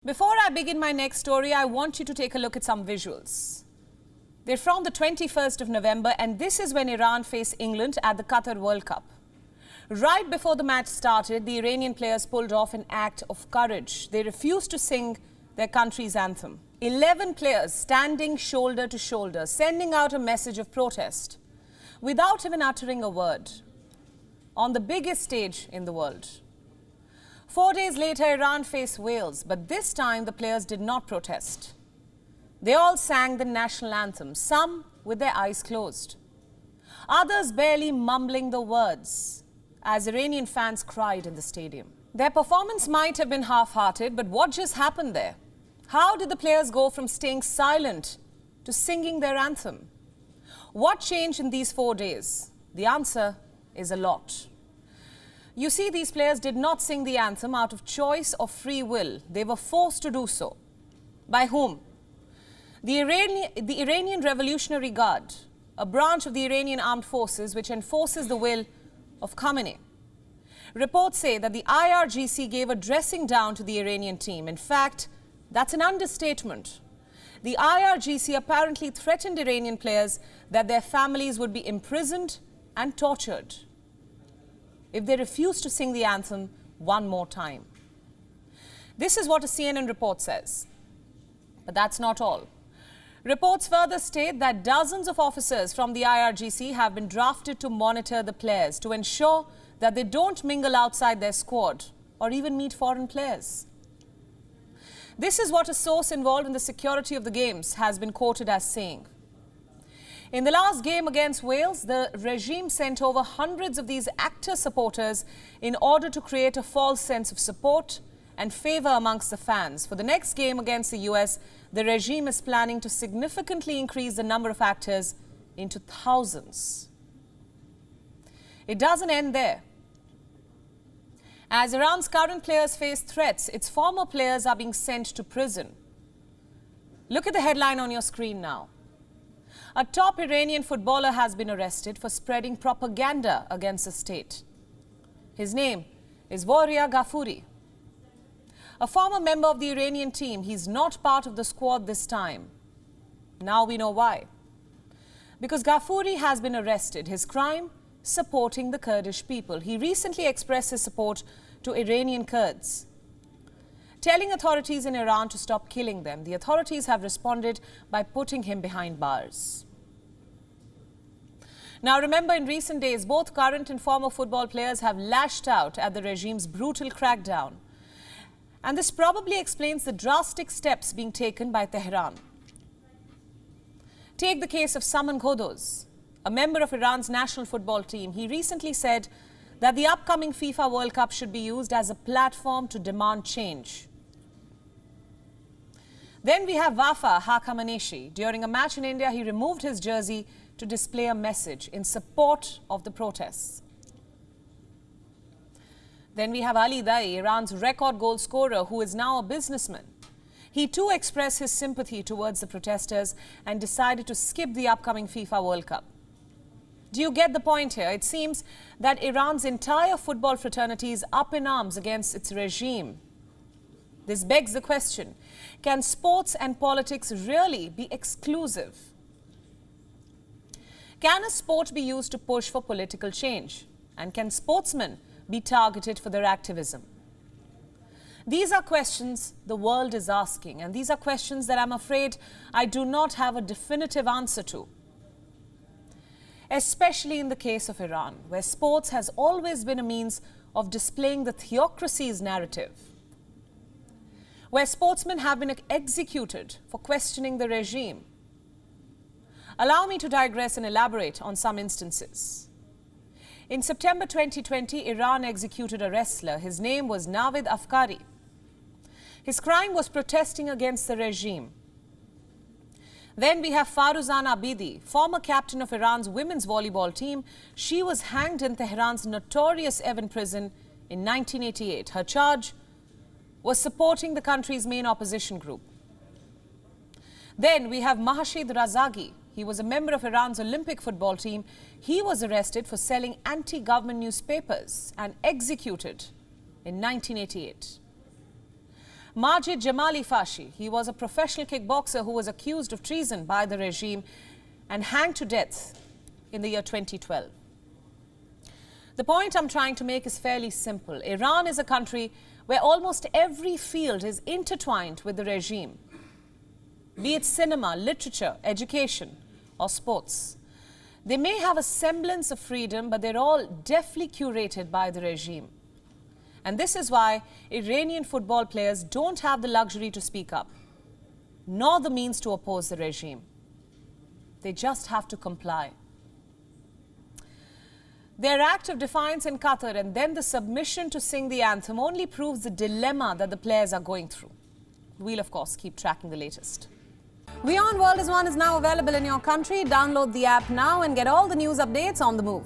Before I begin my next story, I want you to take a look at some visuals. They're from the 21st of November, and this is when Iran faced England at the Qatar World Cup. Right before the match started, the Iranian players pulled off an act of courage. They refused to sing their country's anthem. 11 players standing shoulder to shoulder, sending out a message of protest, without even uttering a word, on the biggest stage in the world. 4 days later, Iran faced Wales, but this time the players did not protest. They all sang the national anthem, some with their eyes closed, others barely mumbling the words as Iranian fans cried in the stadium. Their performance might have been half-hearted, but what just happened there? How did the players go from staying silent to singing their anthem? What changed in these 4 days? The answer is a lot. You see, these players did not sing the anthem out of choice or free will. They were forced to do so. By whom? The Iranian Revolutionary Guard, a branch of the Iranian armed forces which enforces the will of Khamenei. Reports say that the IRGC gave a dressing down to the Iranian team. In fact, that's an understatement. The IRGC apparently threatened Iranian players that their families would be imprisoned and tortured if they refused to sing the anthem one more time. This is what a CNN report says. But that's not all. Reports further state that dozens of officers from the IRGC have been drafted to monitor the players to ensure that they don't mingle outside their squad or even meet foreign players. This is what a source involved in the security of the games has been quoted as saying. In the last game against Wales, the regime sent over hundreds of these actor supporters in order to create a false sense of support and favour amongst the fans. For the next game against the US, the regime is planning to significantly increase the number of actors into thousands. It doesn't end there. As Iran's current players face threats, its former players are being sent to prison. Look at the headline on your screen now. A top Iranian footballer has been arrested for spreading propaganda against the state. His name is Warrior Ghafouri. A former member of the Iranian team, he's not part of the squad this time. Now we know why. Because Ghafouri has been arrested. His crime? Supporting the Kurdish people. He recently expressed his support to Iranian Kurds, telling authorities in Iran to stop killing them. The authorities have responded by putting him behind bars. Now remember, in recent days, both current and former football players have lashed out at the regime's brutal crackdown. And this probably explains the drastic steps being taken by Tehran. Take the case of Saman Ghoddos, a member of Iran's national football team. He recently said that the upcoming FIFA World Cup should be used as a platform to demand change. Then we have Wafa Haqqamaneshi. During a match in India, he removed his jersey to display a message in support of the protests. Then we have Ali Dai, Iran's record goal scorer, who is now a businessman. He too expressed his sympathy towards the protesters and decided to skip the upcoming FIFA World Cup. Do you get the point here? It seems that Iran's entire football fraternity is up in arms against its regime. This begs the question, can sports and politics really be exclusive? Can a sport be used to push for political change? And can sportsmen be targeted for their activism? These are questions the world is asking, and these are questions that I'm afraid I do not have a definitive answer to. Especially in the case of Iran, where sports has always been a means of displaying the theocracy's narrative, where sportsmen have been executed for questioning the regime. Allow me to digress and elaborate on some instances. In September 2020, Iran executed a wrestler. His name was Navid Afkari. His crime was protesting against the regime. Then we have Faruzan Abidi, former captain of Iran's women's volleyball team. She was hanged in Tehran's notorious Evin prison in 1988. Her charge was supporting the country's main opposition group. Then we have Mahshid Razagi. He was a member of Iran's Olympic football team. He was arrested for selling anti-government newspapers and executed in 1988. Majid Jamali Fashi. He was a professional kickboxer who was accused of treason by the regime and hanged to death in the year 2012. The point I'm trying to make is fairly simple. Iran is a country where almost every field is intertwined with the regime, be it cinema, literature, education, or sports. They may have a semblance of freedom, but they're all deftly curated by the regime. And this is why Iranian football players don't have the luxury to speak up, nor the means to oppose the regime. They just have to comply. Their act of defiance in Qatar and then the submission to sing the anthem only proves the dilemma that the players are going through. We'll, of course, keep tracking the latest. WION World is now available in your country. Download the app now and get all the news updates on the move.